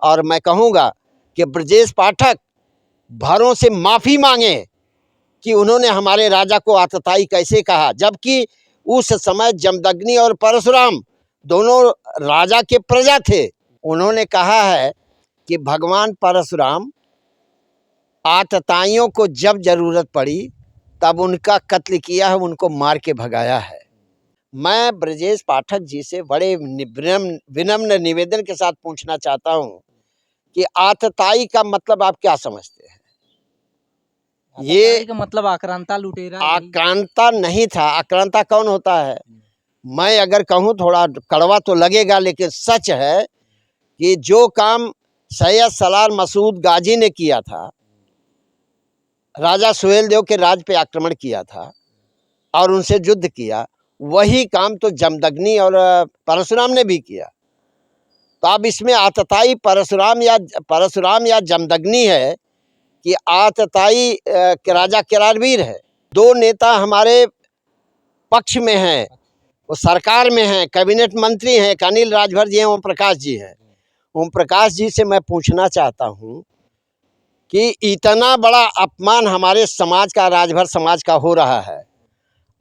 और मैं कहूँगा कि ब्रजेश पाठक भरों से माफ़ी मांगे कि उन्होंने हमारे राजा को आतताई कैसे कहा, जबकि उस समय जमदग्नि और परशुराम दोनों राजा के प्रजा थे। उन्होंने कहा है कि भगवान परशुराम आतताइयों को जब जरूरत पड़ी तब उनका कत्ल किया है, उनको मार के भगाया है। मैं ब्रजेश पाठक जी से बड़े विनम्र निवेदन के साथ पूछना चाहता हूँ कि आतताई का मतलब आप क्या समझते हैं? ये का मतलब आक्रांता लुटेरा, आक्रांता नहीं था। आक्रांता कौन होता है? मैं अगर कहूँ थोड़ा कड़वा तो लगेगा, लेकिन सच है कि जो काम सैयद सलार मसूद गाजी ने किया था, राजा सुहेल देव के राज पे आक्रमण किया था और उनसे युद्ध किया, वही काम तो जमदग्नि और परशुराम ने भी किया। तो अब इसमें आतताई परशुराम या जमदग्नि है कि आतताई राजा केरारवीर है। दो नेता हमारे पक्ष में हैं, वो सरकार में हैं, कैबिनेट मंत्री हैं, अनिल राजभर जी हैं, ओम प्रकाश जी हैं। ओम प्रकाश जी से मैं पूछना चाहता हूँ कि इतना बड़ा अपमान हमारे समाज का, राजभर समाज का हो रहा है,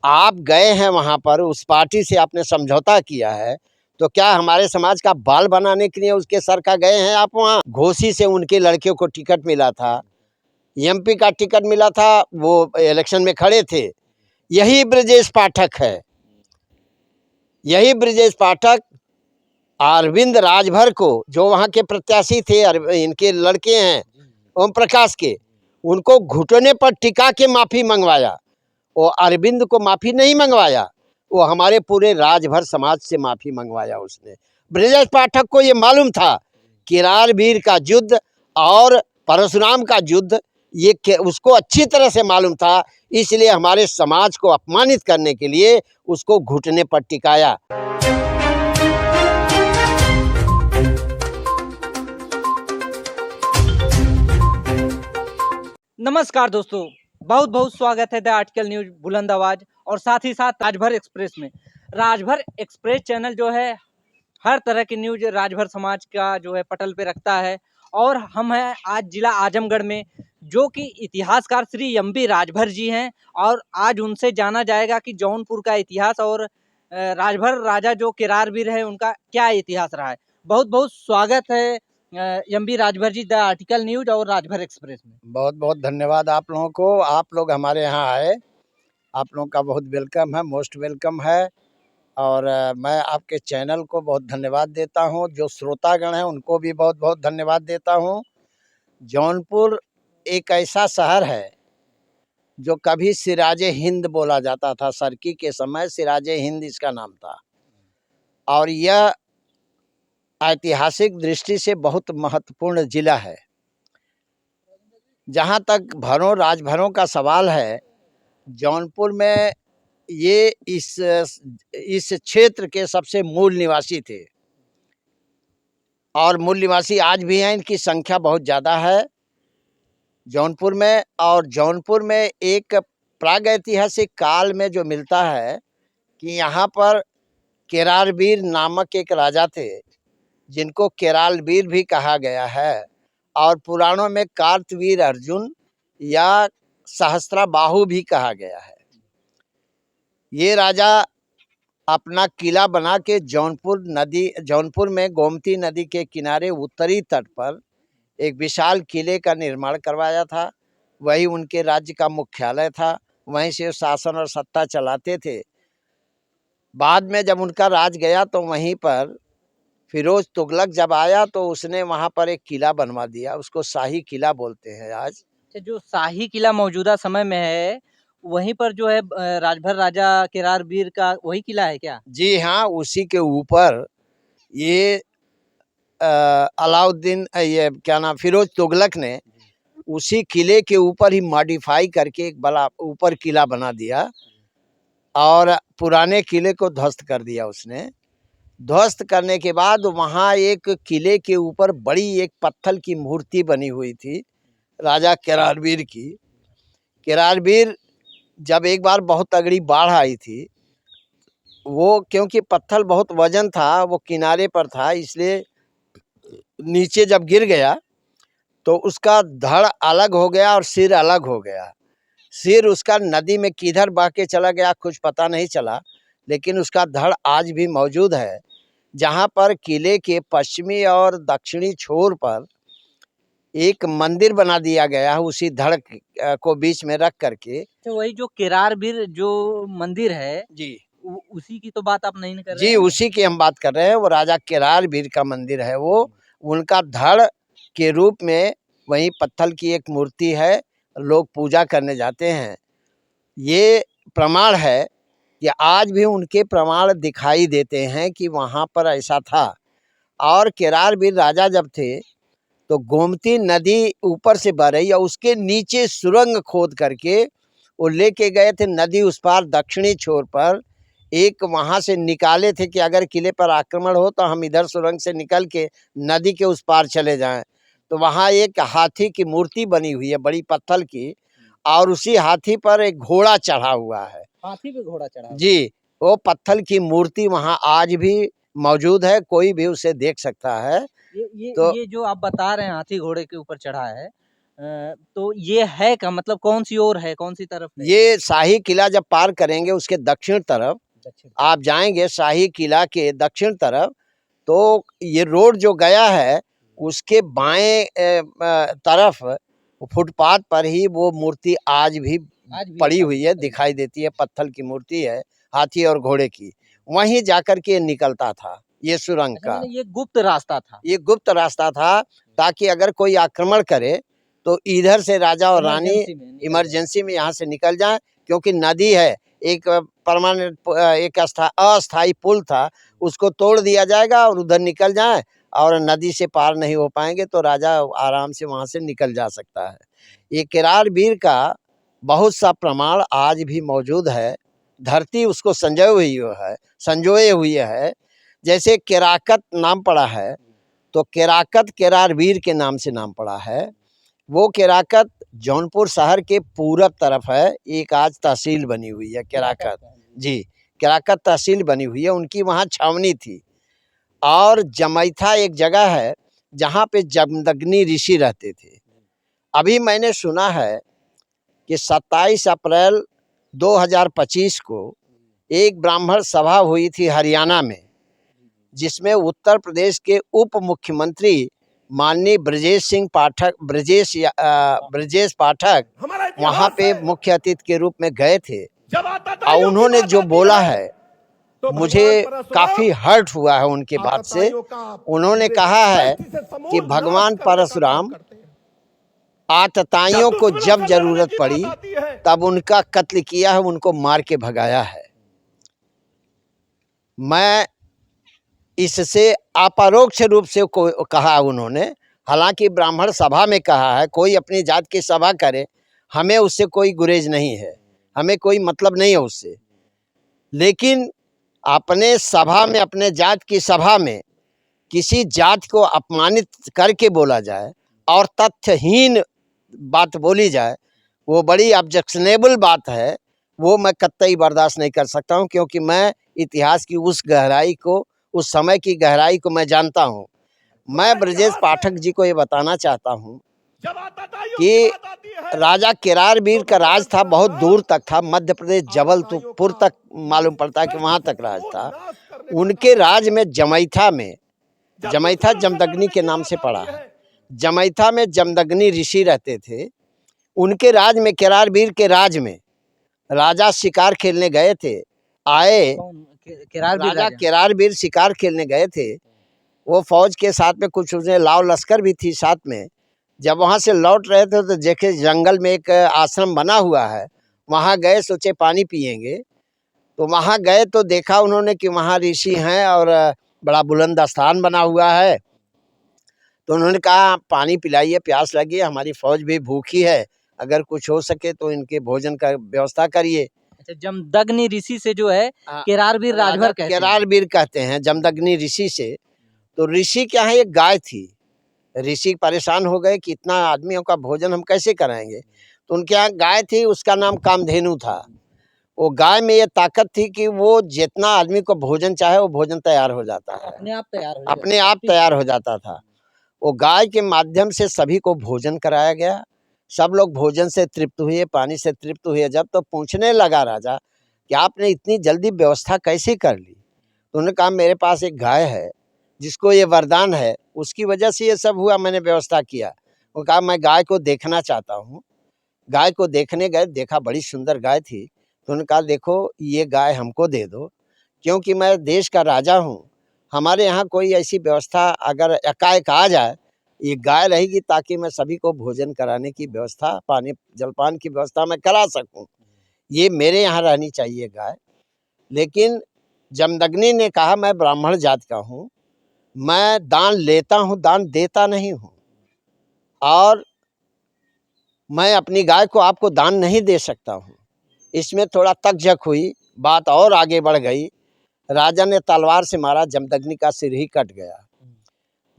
आप गए हैं वहाँ पर, उस पार्टी से आपने समझौता किया है, तो क्या हमारे समाज का बाल बनाने के लिए उसके सर का गए हैं आप वहाँ? घोसी से उनके लड़कियों को टिकट मिला था, एमपी का टिकट मिला था, वो इलेक्शन में खड़े थे। यही ब्रजेश पाठक है, यही ब्रजेश पाठक अरविंद राजभर को, जो वहाँ के प्रत्याशी थे, इनके लड़के हैं ओम प्रकाश के, उनको घुटने पर टिका के माफी मंगवाया। वो अरविंद को माफी नहीं मंगवाया, वो हमारे पूरे राजभर समाज से माफी मंगवाया उसने। ब्रजेश पाठक को ये मालूम था केरारवीर का युद्ध और परशुराम का युद्ध, ये उसको अच्छी तरह से मालूम था, इसलिए हमारे समाज को अपमानित करने के लिए उसको घुटने पर टिकाया। नमस्कार दोस्तों, बहुत बहुत स्वागत है द आर्टिकल न्यूज बुलंद आवाज और साथ ही साथ राजभर एक्सप्रेस में। राजभर एक्सप्रेस चैनल जो है हर तरह की न्यूज राजभर समाज का जो है पटल पे रखता है। और हम हैं आज जिला आजमगढ़ में, जो कि इतिहासकार श्री एम.बी. राजभर जी हैं, और आज उनसे जाना जाएगा कि जौनपुर का इतिहास और राजभर राजा जो केरारवीर है उनका क्या इतिहास रहा है। बहुत बहुत स्वागत है M B. Rajbhar ji the article news और राजभर एक्सप्रेस में। बहुत बहुत धन्यवाद आप लोगों को, आप लोग हमारे यहाँ आए, आप लोगों का बहुत वेलकम है, मोस्ट वेलकम है। और मैं आपके चैनल को बहुत धन्यवाद देता हूँ, जो श्रोतागण हैं उनको भी बहुत बहुत धन्यवाद देता हूँ। जौनपुर एक ऐसा शहर है जो कभी सिराजे हिंद बोला जाता था, सरकी के समय सिराजे हिंद इसका नाम था, और यह ऐतिहासिक दृष्टि से बहुत महत्वपूर्ण जिला है। जहाँ तक भरों राजभरों का सवाल है, जौनपुर में ये इस क्षेत्र के सबसे मूल निवासी थे और मूल निवासी आज भी हैं। इनकी संख्या बहुत ज़्यादा है जौनपुर में। और जौनपुर में एक प्रागैतिहासिक काल में जो मिलता है कि यहाँ पर केरारवीर नामक एक राजा थे, जिनको केरालवीर भी कहा गया है, और पुराणों में कार्तवीर अर्जुन या सहस्त्राबाहु भी कहा गया है। ये राजा अपना किला बना के जौनपुर में गोमती नदी के किनारे उत्तरी तट पर एक विशाल किले का निर्माण करवाया था। वही उनके राज्य का मुख्यालय था, वहीं से शासन और सत्ता चलाते थे। बाद में जब उनका राज गया तो वहीं पर फिरोज तुगलक जब आया तो उसने वहां पर एक किला बनवा दिया, उसको शाही किला बोलते हैं आज। जो शाही किला मौजूदा समय में है, वहीं पर जो है राजभर राजा केरारवीर का वही किला है क्या? जी हाँ, उसी के ऊपर ये अलाउद्दीन, ये क्या नाम, फिरोज तुगलक ने उसी किले के ऊपर ही मॉडिफाई करके एक बड़ा ऊपर किला बना दिया और पुराने किले को ध्वस्त कर दिया उसने। ध्वस्त करने के बाद वहाँ एक किले के ऊपर बड़ी एक पत्थर की मूर्ति बनी हुई थी राजा केरारवीर की। केरारवीर जब एक बार बहुत तगड़ी बाढ़ आई थी, वो क्योंकि पत्थर बहुत वजन था, वो किनारे पर था, इसलिए नीचे जब गिर गया तो उसका धड़ अलग हो गया और सिर अलग हो गया। सिर उसका नदी में किधर बह के चला गया कुछ पता नहीं चला, लेकिन उसका धड़ आज भी मौजूद है। जहाँ पर किले के पश्चिमी और दक्षिणी छोर पर एक मंदिर बना दिया गया है, उसी धड़ को बीच में रख करके। तो वही जो केरारबीर जो मंदिर है जी उसी की तो बात आप नहीं कर रहे जी, हैं? उसी की हम बात कर रहे हैं। वो राजा केरारबीर का मंदिर है वो। उनका धड़ के रूप में वहीं पत्थर की एक मूर्ति है, लोग पूजा करने जाते हैं। ये प्रमाण है कि आज भी उनके प्रमाण दिखाई देते हैं कि वहाँ पर ऐसा था। और केरारबीर राजा जब थे तो गोमती नदी ऊपर से बह रही और उसके नीचे सुरंग खोद करके वो लेके गए थे नदी उस पार दक्षिणी छोर पर। एक वहाँ से निकाले थे कि अगर किले पर आक्रमण हो तो हम इधर सुरंग से निकल के नदी के उस पार चले जाएं। तो वहाँ एक हाथी की मूर्ति बनी हुई है बड़ी पत्थर की, और उसी हाथी पर एक घोड़ा चढ़ा हुआ है। हाथी पे घोड़ा चढ़ा हुआ। जी, वो पत्थर की मूर्ति वहाँ आज भी मौजूद है, कोई भी उसे देख सकता है। तो ये जो आप बता रहे हैं हाथी घोड़े के ऊपर चढ़ा है, तो ये है का मतलब कौन सी ओर है, कौन सी तरफ है? ये शाही किला जब पार करेंगे उसके दक्षिण तरफ दक्षिण। आप जाएंगे, शाही किला के दक्षिण तरफ, तो ये रोड जो गया है उसके बाएं तरफ फुटपाथ पर ही वो मूर्ति आज भी पड़ी हुई है, दिखाई देती है। पत्थर की मूर्ति है हाथी और घोड़े की। वहीं जाकर के निकलता था ये सुरंग अच्छा, का। मतलब ये गुप्त रास्ता था, ये गुप्त रास्ता था ताकि अगर कोई आक्रमण करे तो इधर से राजा और रानी इमरजेंसी में यहाँ से निकल जाए, क्योंकि नदी है। एक परमानेंट एक अस्थाई पुल था, उसको तोड़ दिया जाएगा और उधर निकल जाए और नदी से पार नहीं हो पाएंगे तो राजा आराम से वहाँ से निकल जा सकता है। ये केरारबीर का बहुत सा प्रमाण आज भी मौजूद है। धरती उसको संजोए हुई है। जैसे केराकत नाम पड़ा है तो केराकत केरारबीर के नाम से नाम पड़ा है। वो केराकत जौनपुर शहर के पूरब तरफ है, एक आज तहसील बनी हुई है केराकत। जी, केराकत तहसील बनी हुई है, उनकी वहाँ छावनी थी। और जमैथा एक जगह है जहाँ पे जमदग्नि ऋषि रहते थे। अभी मैंने सुना है कि 27 अप्रैल 2025 को एक ब्राह्मण सभा हुई थी हरियाणा में, जिसमें उत्तर प्रदेश के उप मुख्यमंत्री माननीय ब्रजेश पाठक वहाँ पे मुख्य अतिथि के रूप में गए थे। और उन्होंने जो बोला है मुझे काफी हर्ट हुआ है उनके बात से। उन्होंने कहा है कि भगवान परशुराम आतताइयों को जब जरूरत पड़ी तब उनका कत्ल किया है, उनको मार के भगाया है। मैं इससे अपरोक्ष रूप से कहा उन्होंने, हालांकि ब्राह्मण सभा में कहा है, कोई अपनी जात की सभा करे, हमें उससे कोई गुरेज नहीं है, हमें कोई मतलब नहीं है उससे। लेकिन अपने सभा में, अपने जात की सभा में किसी जात को अपमानित करके बोला जाए और तथ्यहीन बात बोली जाए, वो बड़ी ऑब्जेक्शनेबल बात है। वो मैं कतई बर्दाश्त नहीं कर सकता हूँ, क्योंकि मैं इतिहास की उस गहराई को, उस समय की गहराई को मैं जानता हूँ। मैं ब्रजेश पाठक जी को ये बताना चाहता हूँ कि राजा केरारबीर का राज था, बहुत दूर तक था, मध्य प्रदेश जबलपुर तक मालूम पड़ता है कि वहाँ तक राज था। उनके राज में जमैथा जमदग्नि के नाम से पड़ा है। जमैथा में जमदग्नि ऋषि रहते थे। उनके राज में, केरारबीर के राज में राजा शिकार खेलने गए थे, आए राजा केरारबीर शिकार खेलने गए थे। वो फौज के साथ में कुछ उसने लाव लश्कर भी थी साथ में। जब वहाँ से लौट रहे थे तो देखे जंगल में एक आश्रम बना हुआ है, वहाँ गए, सोचे पानी पिएंगे। तो वहाँ गए तो देखा उन्होंने कि वहाँ ऋषि हैं और बड़ा बुलंद स्थान बना हुआ है। तो उन्होंने कहा पानी पिलाइए, प्यास लगी है, हमारी फौज भी भूखी है, अगर कुछ हो सके तो इनके भोजन का व्यवस्था करिए। अच्छा, जमदग्नि ऋषि से जो है केरारबीर राजभर कहते हैं। केरारबीर कहते हैं जमदग्नि ऋषि से। तो ऋषि क्या है, एक गाय थी। ऋषि परेशान हो गए कि इतना आदमियों का भोजन हम कैसे कराएंगे। तो उनके यहाँ गाय थी, उसका नाम कामधेनु था। वो गाय में ये ताकत थी कि वो जितना आदमी को भोजन चाहे वो भोजन तैयार हो जाता है, अपने आप तैयार हो जाता था। वो गाय के माध्यम से सभी को भोजन कराया गया। सब लोग भोजन से तृप्त हुए, पानी से तृप्त हुए। जब तो पूछने लगा राजा कि आपने इतनी जल्दी व्यवस्था कैसे कर ली, तो उन्होंने कहा मेरे पास एक गाय है जिसको ये वरदान है, उसकी वजह से ये सब हुआ, मैंने व्यवस्था किया। वो कहा मैं गाय को देखना चाहता हूँ। गाय को देखने गए, देखा बड़ी सुंदर गाय थी। तो उन्होंने कहा देखो ये गाय हमको दे दो, क्योंकि मैं देश का राजा हूँ। हमारे यहाँ कोई ऐसी व्यवस्था अगर एकाएक आ जाए, ये गाय रहेगी ताकि मैं सभी को भोजन कराने की व्यवस्था, पानी जलपान की व्यवस्था मैं करा सकूं। ये मेरे यहाँ रहनी चाहिए गाय। लेकिन जमदग्नि ने कहा मैं ब्राह्मण जात का हूँ, मैं दान लेता हूँ, दान देता नहीं हूँ, और मैं अपनी गाय को आपको दान नहीं दे सकता हूँ। इसमें थोड़ा तकझक हुई, बात और आगे बढ़ गई। राजा ने तलवार से मारा, जमदग्नि का सिर ही कट गया।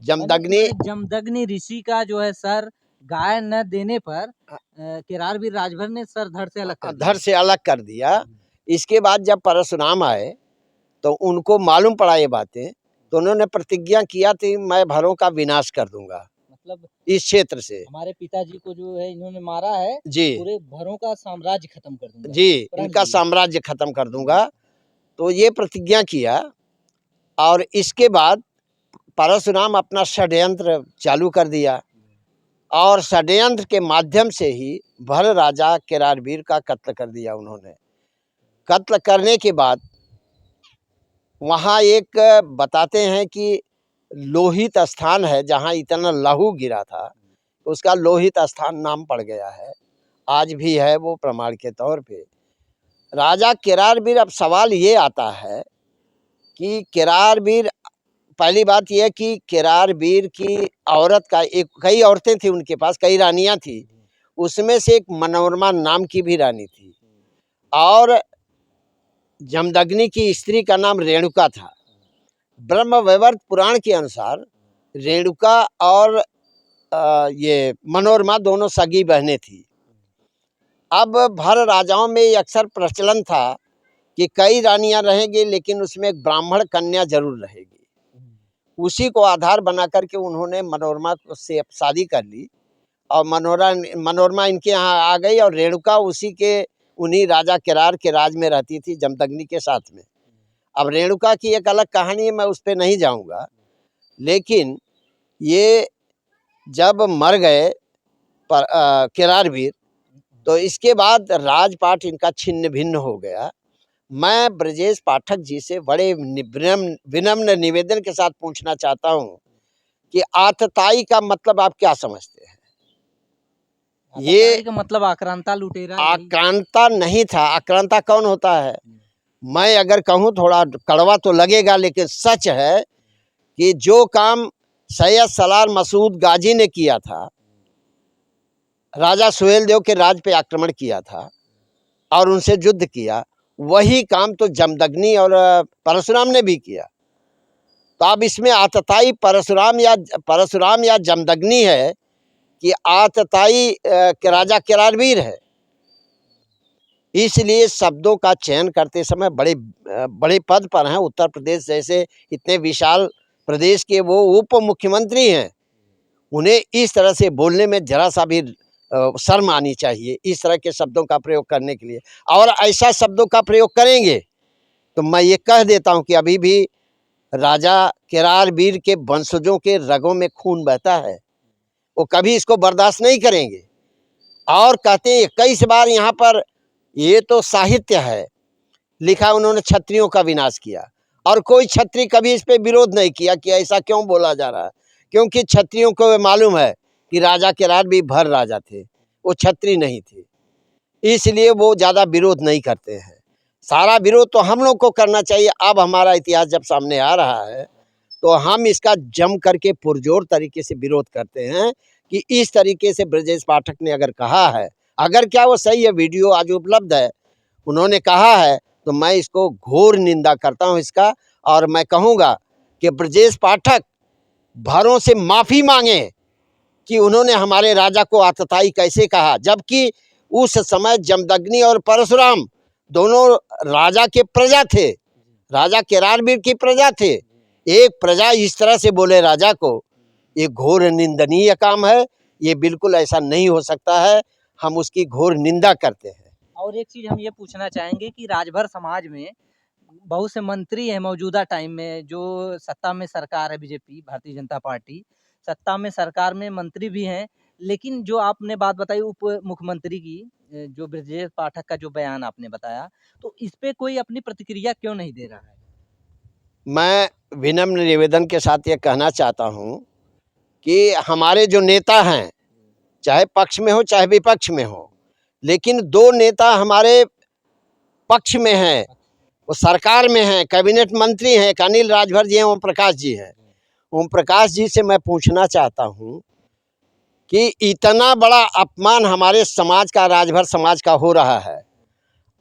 जमदग्नि ऋषि का जो है सर गाय न देने पर केरारवीर राजभर ने सर धड़ से अलग कर दिया। इसके बाद जब परशुराम आए तो उनको मालूम पड़ा ये बातें, तो उन्होंने प्रतिज्ञा किया थी मैं भरों का विनाश कर दूंगा, मतलब इस क्षेत्र से। हमारे पिताजी को जो है इन्होंने मारा है जी, पूरे भरों का साम्राज्य खत्म कर दूंगा। जी, इनका साम्राज्य खत्म कर दूंगा, तो ये प्रतिज्ञा किया। और इसके बाद परशुराम अपना षड्यंत्र चालू कर दिया, और षड्यंत्र के माध्यम से ही भर राजा केरारवीर का कत्ल कर दिया उन्होंने। कत्ल करने के बाद वहाँ एक बताते हैं कि लोहित स्थान है, जहाँ इतना लहू गिरा था, उसका लोहित स्थान नाम पड़ गया है, आज भी है वो प्रमाण के तौर पे। राजा केरारवीर, अब सवाल ये आता है कि केरारवीर, पहली बात यह कि केरारवीर की औरत का एक, कई औरतें थी उनके पास, कई रानियां थी, उसमें से एक मनोरमा नाम की भी रानी थी, और जमदग्नि की स्त्री का नाम रेणुका था। ब्रह्मवैवर्त पुराण के अनुसार रेणुका और ये मनोरमा दोनों सगी बहनें थी। अब भर राजाओं में अक्सर प्रचलन था कि कई रानियां रहेंगी, लेकिन उसमें एक ब्राह्मण कन्या जरूर रहेगी। उसी को आधार बना करके उन्होंने मनोरमा से शादी कर ली, और मनोरमा इनके यहाँ आ गई, और रेणुका उसी के, उन्हीं राजा केरार के राज में रहती थी जमदग्नि के साथ में। अब रेणुका की एक अलग कहानी है, मैं उस पर नहीं जाऊंगा। लेकिन ये जब मर गए केरारवीर, तो इसके बाद राजपाट इनका छिन्न भिन्न हो गया। मैं ब्रजेश पाठक जी से बड़े विनम्र निवेदन के साथ पूछना चाहता हूं कि आतताई का मतलब आप क्या समझते हैं? ये का मतलब आक्रांता लुटेरा, आक्रांता नहीं था। आक्रांता कौन होता है? मैं अगर कहूँ थोड़ा कड़वा तो लगेगा, लेकिन सच है कि जो काम सैयद सलार मसूद गाजी ने किया था, राजा सुहेल देव के राज पे आक्रमण किया था और उनसे युद्ध किया, वही काम तो जमदग्नि और परशुराम ने भी किया। तो अब इसमें आतताई परशुराम या जमदग्नि है कि आतताई के राजा केरारवीर है। इसलिए शब्दों का चयन करते समय बड़े पद पर हैं, उत्तर प्रदेश जैसे इतने विशाल प्रदेश के वो उप मुख्यमंत्री हैं, उन्हें इस तरह से बोलने में जरा सा भी शर्म आनी चाहिए, इस तरह के शब्दों का प्रयोग करने के लिए। और ऐसा शब्दों का प्रयोग करेंगे तो मैं ये कह देता हूं कि अभी भी राजा केरारवीर के वंशजों के रगों में खून बहता है, वो कभी इसको बर्दाश्त नहीं करेंगे। और कहते हैं 21 बार यहाँ पर, ये तो साहित्य है, लिखा उन्होंने क्षत्रियों का विनाश किया, और कोई क्षत्रिय कभी इस पे विरोध नहीं किया कि ऐसा क्यों बोला जा रहा है, क्योंकि क्षत्रियों को मालूम है कि राजा केरार भी भर राजा थे, वो क्षत्रिय नहीं थे, इसलिए वो ज़्यादा विरोध नहीं करते हैं। सारा विरोध तो हम लोग को करना चाहिए। अब हमारा इतिहास जब सामने आ रहा है तो हम इसका जम करके पुरजोर तरीके से विरोध करते हैं कि इस तरीके से ब्रजेश पाठक ने अगर कहा है, अगर क्या वो सही है, वीडियो आज उपलब्ध है, उन्होंने कहा है, तो मैं इसको घोर निंदा करता हूं इसका। और मैं कहूँगा कि ब्रजेश पाठक भरों से माफ़ी मांगे कि उन्होंने हमारे राजा को आतताई कैसे कहा, जबकि उस समय जमदग्नि और परशुराम दोनों राजा के प्रजा थे, राजा केरारवीर की प्रजा थे। एक प्रजा इस तरह से बोले राजा को, ये घोर निंदनीय काम है। ये बिल्कुल ऐसा नहीं हो सकता है, हम उसकी घोर निंदा करते हैं। और एक चीज़ हम ये पूछना चाहेंगे कि राजभर समाज में बहुत से मंत्री हैं मौजूदा टाइम में, जो सत्ता में सरकार है बीजेपी भारतीय जनता पार्टी, सत्ता में सरकार में मंत्री भी हैं, लेकिन जो आपने बात बताई उप मुख्यमंत्री की, जो ब्रजेश पाठक का जो बयान आपने बताया, तो इस पे कोई अपनी प्रतिक्रिया क्यों नहीं दे रहा है? मैं विनम्र निवेदन के साथ ये कहना चाहता हूँ कि हमारे जो नेता हैं, चाहे पक्ष में हो चाहे विपक्ष में हो, लेकिन 2 नेता हमारे पक्ष में हैं, वो सरकार में हैं, कैबिनेट मंत्री हैं, एक अनिल राजभर जी हैं, ओम प्रकाश जी हैं। ओम प्रकाश जी से मैं पूछना चाहता हूँ कि इतना बड़ा अपमान हमारे समाज का, राजभर समाज का हो रहा है।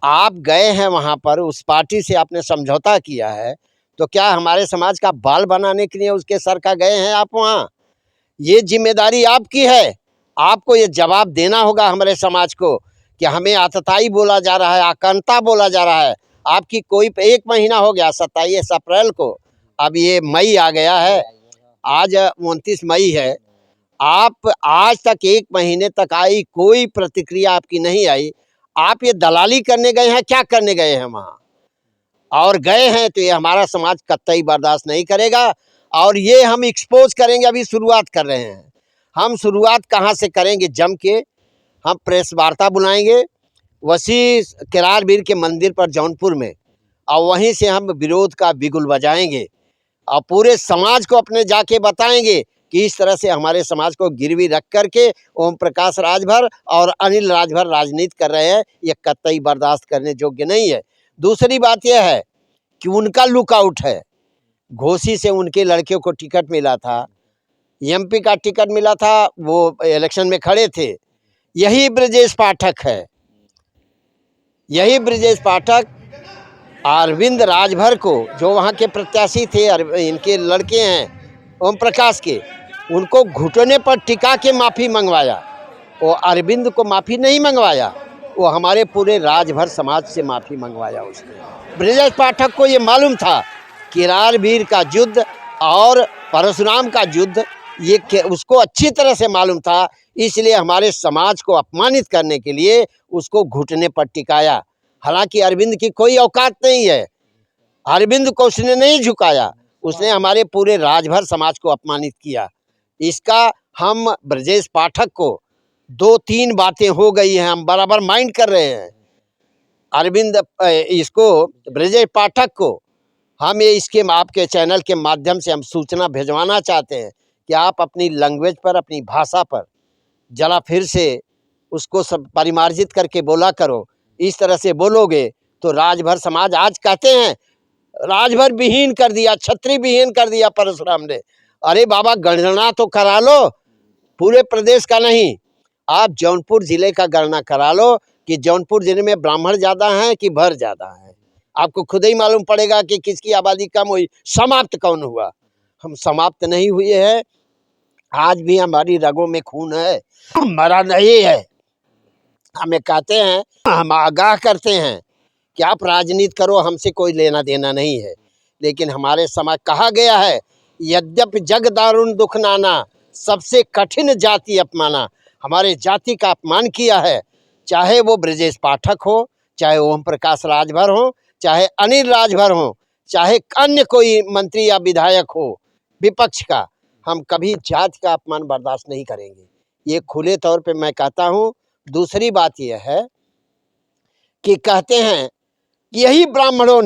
आप गए हैं वहाँ पर, उस पार्टी से आपने समझौता किया है, तो क्या हमारे समाज का बाल बनाने के लिए उसके सर का गए हैं आप वहाँ? ये जिम्मेदारी आपकी है। आपको ये जवाब देना होगा हमारे समाज को कि हमें आतताई बोला जा रहा है, आकांता बोला जा रहा है। आपकी कोई 1 महीना हो गया, 27 अप्रैल को, अब ये मई आ गया है, आज 29 मई है। आप आज तक 1 महीने तक आई कोई प्रतिक्रिया आपकी नहीं आई। आप ये दलाली करने गए हैं, क्या करने गए हैं वहाँ? और गए हैं तो ये हमारा समाज कतई बर्दाश्त नहीं करेगा और ये हम एक्सपोज करेंगे। अभी शुरुआत कर रहे हैं हम। शुरुआत कहाँ से करेंगे? जम के हम प्रेस वार्ता बुलाएंगे वसी किरारवीर के मंदिर पर जौनपुर में, और वहीं से हम विरोध का बिगुल बजाएंगे और पूरे समाज को अपने जाके बताएंगे कि इस तरह से हमारे समाज को गिरवी रख करके ओम प्रकाश राजभर और अनिल राजभर राजनीति कर रहे हैं। ये कतई बर्दाश्त करने योग्य नहीं है। दूसरी बात यह है कि उनका लुकआउट है। घोसी से उनके लड़के को टिकट मिला था, एमपी का टिकट मिला था, वो इलेक्शन में खड़े थे। यही ब्रजेश पाठक है, यही ब्रजेश पाठक अरविंद राजभर को, जो वहाँ के प्रत्याशी थे, इनके लड़के हैं ओम प्रकाश के, उनको घुटने पर टिका के माफ़ी मंगवाया। वो अरविंद को माफ़ी नहीं मंगवाया, वो हमारे पूरे राजभर समाज से माफ़ी मंगवाया उसने। ब्रजेश पाठक को ये मालूम था किरारवीर का युद्ध और परशुराम का युद्ध, ये उसको अच्छी तरह से मालूम था, इसलिए हमारे समाज को अपमानित करने के लिए उसको घुटने पर टिकाया। हालांकि अरविंद की कोई औकात नहीं है, अरविंद को उसने नहीं झुकाया, उसने हमारे पूरे राजभर समाज को अपमानित किया। इसका हम ब्रजेश पाठक को 2-3 बातें हो गई हैं, हम बराबर माइंड कर रहे हैं। अरविंद इसको ब्रजेश पाठक को हम ये इसके आपके चैनल के माध्यम से हम सूचना भिजवाना चाहते हैं कि आप अपनी लैंग्वेज पर, अपनी भाषा पर जरा फिर से उसको सब परिमार्जित करके बोला करो। इस तरह से बोलोगे तो राजभर समाज, आज कहते हैं राजभर विहीन कर दिया, छत्री विहीन कर दिया परशुराम ने। अरे बाबा, गणना तो करा लो, पूरे प्रदेश का नहीं, आप जौनपुर जिले का गणना करा लो कि जौनपुर जिले में ब्राह्मण ज़्यादा हैं कि भर ज़्यादा हैं। आपको खुद ही मालूम पड़ेगा कि किसकी आबादी कम हुई। समाप्त कौन हुआ? हम समाप्त नहीं हुए हैं, आज भी हमारी रगों में खून है, मरा नहीं है। हमें कहते हैं, हम आगाह करते हैं कि आप राजनीति करो, हमसे कोई लेना देना नहीं है, लेकिन हमारे समाज कहा गया है, यद्यपि जग दारुण दुख नाना, सबसे कठिन जाति अपमाना। हमारे जाति का अपमान किया है, चाहे वो ब्रजेश पाठक हो, चाहे ओम प्रकाश राजभर हो, चाहे अनिल राजभर हो, चाहे अन्य कोई मंत्री या विधायक हो विपक्ष का, हम कभी जाति का अपमान बर्दाश्त नहीं करेंगे। ये खुले तौर पे मैं कहता हूँ। दूसरी बात यह है कि कहते हैं यही ब्राह्मणों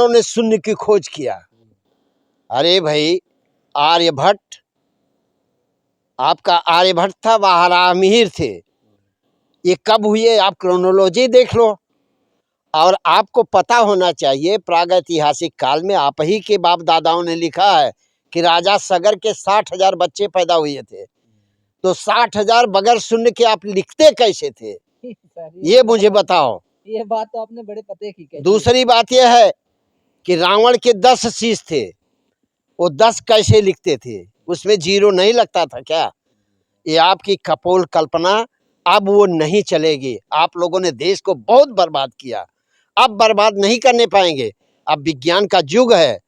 ने शून्य की खोज किया। अरे भाई, आर्यभट्ट, आपका आर्यभट्ट था, वाराहमिहिर थे। ये कब हुए? आप क्रोनोलॉजी देख लो। और आपको पता होना चाहिए, प्रागैतिहासिक काल में आप ही के बाप दादाओं ने लिखा है कि राजा सगर के 60,000 बच्चे पैदा हुए थे। तो 60,000 बगैर शून्य के आप लिखते कैसे थे? ये मुझे बताओ। ये बात तो आपने बड़े पते की कही। दूसरी बात यह है कि रावण के 10 शीश थे, वो 10 कैसे लिखते थे? उसमें जीरो नहीं लगता था क्या? ये आपकी कपोल कल्पना अब वो नहीं चलेगी। आप लोगों ने देश को बहुत बर्बाद किया, अब बर्बाद नहीं करने पाएंगे। अब विज्ञान का युग है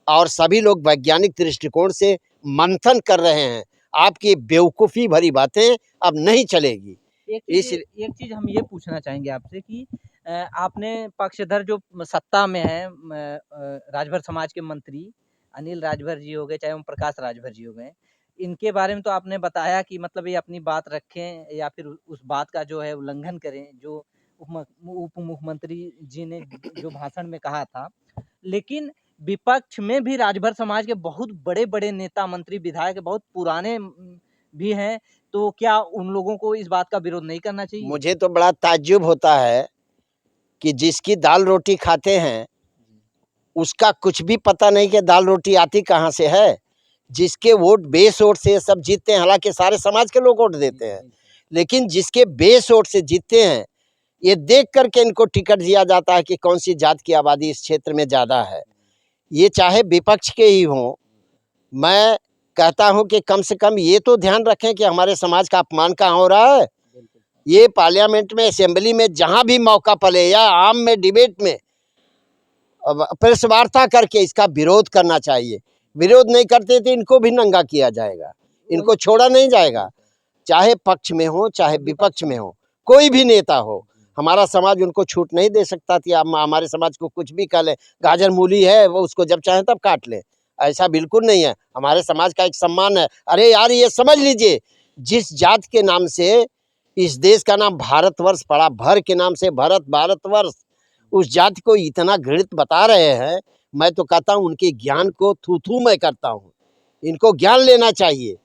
और सभी लोग वैज्ञानिक दृष्टिकोण से मंथन कर रहे हैं। आपकी बेवकूफ़ी भरी बातें अब नहीं चलेगी। एक चीज हम ये पूछना चाहेंगे आपसे कि आपने पक्षधर जो सत्ता में है, राजभर समाज के मंत्री अनिल राजभर जी हो गए, चाहे ओम प्रकाश राजभर जी हो गए, इनके बारे में तो आपने बताया कि मतलब ये अपनी बात रखें या फिर उस बात का जो है उल्लंघन करें जो उप मुख्यमंत्री जी ने जो भाषण में कहा था। लेकिन विपक्ष में भी राजभर समाज के बहुत बड़े-बड़े नेता, मंत्री, विधायक बहुत पुराने भी हैं, तो क्या उन लोगों को इस बात का विरोध नहीं करना चाहिए? मुझे तो बड़ा ताज्जुब होता है कि जिसकी दाल-रोटी खाते हैं, उसका कुछ भी पता नहीं कि दाल-रोटी आती कहाँ से है। जिसके वोट बेस वोट से सब जीतते हैं, हालाँकि सारे समाज के लोग वोट देते हैं, लेकिन जिसके बेस वोट से जीतते हैं, ये देख कर के इनको टिकट दिया जाता है कि कौन-सी जात की आबादी इस क्षेत्र में ज़्यादा है। ये चाहे विपक्ष के ही हों, मैं कहता हूँ कि कम से कम ये तो ध्यान रखें कि हमारे समाज का अपमान कहाँ हो रहा है। ये पार्लियामेंट में, असेंबली में जहाँ भी मौका पड़े या आम में डिबेट में प्रेस वार्ता करके इसका विरोध करना चाहिए। विरोध नहीं करते तो इनको भी नंगा किया जाएगा, इनको छोड़ा नहीं जाएगा। चाहे पक्ष में हो, चाहे विपक्ष में हो, कोई भी नेता हो, हमारा समाज उनको छूट नहीं दे सकता कि आप हमारे समाज को कुछ भी कह लें। गाजर मूली है, वो उसको जब चाहे तब काट लें, ऐसा बिल्कुल नहीं है। हमारे समाज का एक सम्मान है। अरे यार, ये समझ लीजिए, जिस जात के नाम से इस देश का नाम भारतवर्ष पड़ा, भर के नाम से भारतवर्ष, उस जाति को इतना घृणित बता रहे हैं। मैं तो कहता हूँ उनके ज्ञान को थू-थू मैं करता हूँ। इनको ज्ञान लेना चाहिए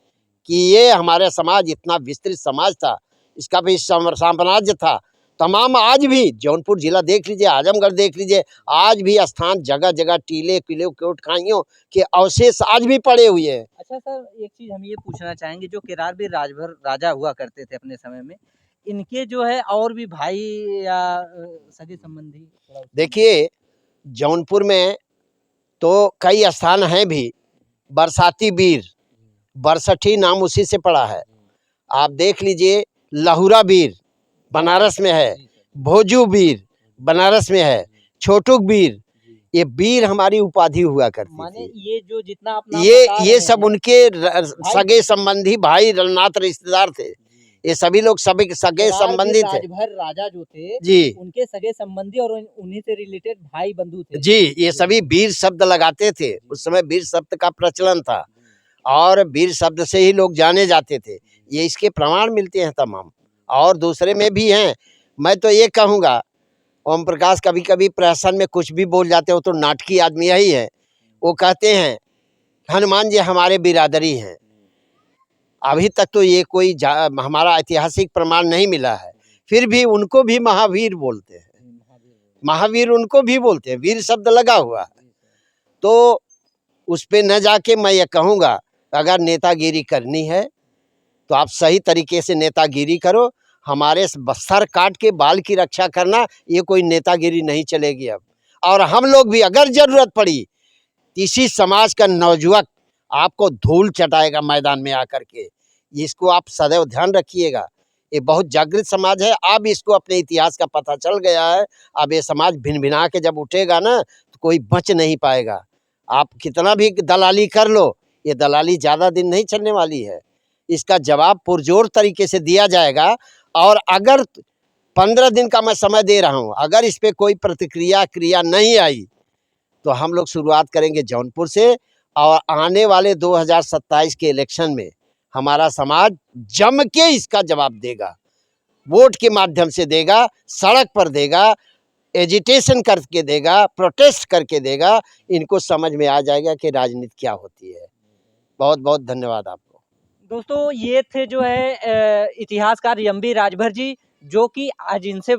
कि ये हमारा समाज इतना विस्तृत समाज था, इसका भी साम्राज्य था। तमाम आज भी जौनपुर जिला देख लीजिए, आजमगढ़ देख लीजिए, आज भी स्थान जगह-जगह टीले, किले, कोट-खाइयों के अवशेष आज भी पड़े हुए हैं। अच्छा सर, एक चीज़ हम ये पूछना चाहेंगे, जो किरारवीर राजभर राजा हुआ करते थे अपने समय में, इनके जो है और भी भाई या सगे संबंधी? देखिए, जौनपुर में तो कई स्थान हैं भी, बरसाती वीर, बरसठी नाम उसी से पड़ा है। आप देख लीजिए, लहुरा वीर बनारस में है, भोजू वीर बनारस में है, छोटुक वीर, ये वीर हमारी उपाधि हुआ करती माने थी। ये जो जितना आप नाम ये बता ये रहे सब हैं, उनके सगे संबंधी भाई रलनाथ रिश्तेदार थे। ये सभी लोग सभी सगे किरारवीर संबंधी थे। राजभर राजा जो थे, जी उनके सगे संबंधी और उन्हीं से रिलेटेड भाई बंधु थे। जी, ये सभी वीर शब्द लगाते थे। उस समय वीर शब्द का प्रचलन था और वीर शब्द से ही लोग जाने जाते थे। ये इसके प्रमाण मिलते हैं तमाम, और दूसरे में भी हैं। मैं तो ये कहूँगा, ओम प्रकाश कभी-कभी प्रहसन में कुछ भी बोल जाते हो तो नाटकी आदमी यही है। वो कहते हैं हनुमान जी हमारे बिरादरी हैं। अभी तक तो ये कोई हमारा ऐतिहासिक प्रमाण नहीं मिला है, फिर भी उनको भी महावीर बोलते हैं। महावीर उनको भी बोलते हैं, वीर शब्द लगा हुआ है। तो उस पे न जाके मैं ये कहूँगा, अगर नेतागिरी करनी है तो आप सही तरीके से नेतागिरी करो। हमारे सर काट के बाल की रक्षा करना, ये कोई नेतागिरी नहीं चलेगी अब। और हम लोग भी अगर जरूरत पड़ी, इसी समाज का नौजुवक आपको धूल चटाएगा मैदान में आकर के। इसको आप सदैव ध्यान रखिएगा। ये बहुत जागृत समाज है। अब इसको अपने इतिहास का पता चल गया है। अब ये समाज भिन-भिना के जब उठेगा ना, तो कोई बच नहीं पाएगा। आप कितना भी दलाली कर लो, ये दलाली ज़्यादा दिन नहीं चलने वाली है। इसका जवाब पुरजोर तरीके से दिया जाएगा। और अगर 15 दिन का मैं समय दे रहा हूँ, अगर इस पे कोई प्रतिक्रिया क्रिया नहीं आई, तो हम लोग शुरुआत करेंगे जौनपुर से। और आने वाले 2027 के इलेक्शन में हमारा समाज जम के इसका जवाब देगा। वोट के माध्यम से देगा, सड़क पर देगा, एजिटेशन करके देगा, प्रोटेस्ट करके देगा। इनको समझ में आ जाएगा कि राजनीति क्या होती है। बहुत बहुत धन्यवाद आपको। दोस्तों, ये थे जो है इतिहासकार एम.बी. राजभर जी, जो कि आज इनसे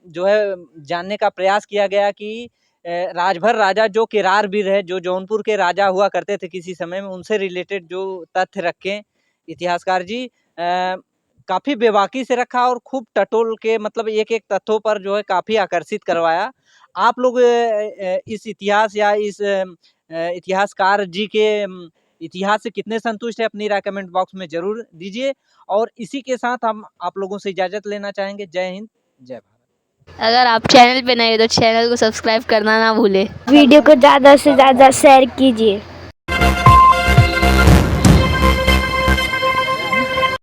जो है जानने का प्रयास किया गया कि राजभर राजा जो किरारवीर है, जो जौनपुर के राजा हुआ करते थे किसी समय में, उनसे रिलेटेड जो तथ्य रखें इतिहासकार जी, काफ़ी बेबाकी से रखा और खूब टटोल के मतलब एक-एक तथ्यों पर जो है काफ़ी आकर्षित करवाया। आप लोग इस इतिहास या इस इतिहासकार जी के इतिहास से कितने संतुष्ट हैं, अपनी राय कमेंट बॉक्स में ज़रूर दीजिए। और इसी के साथ हम आप लोगों से इजाज़त लेना चाहेंगे। जय हिंद, जय भारत। अगर आप चैनल पे नए हो तो चैनल को सब्सक्राइब करना ना भूलें। वीडियो को ज़्यादा से ज़्यादा शेयर कीजिए।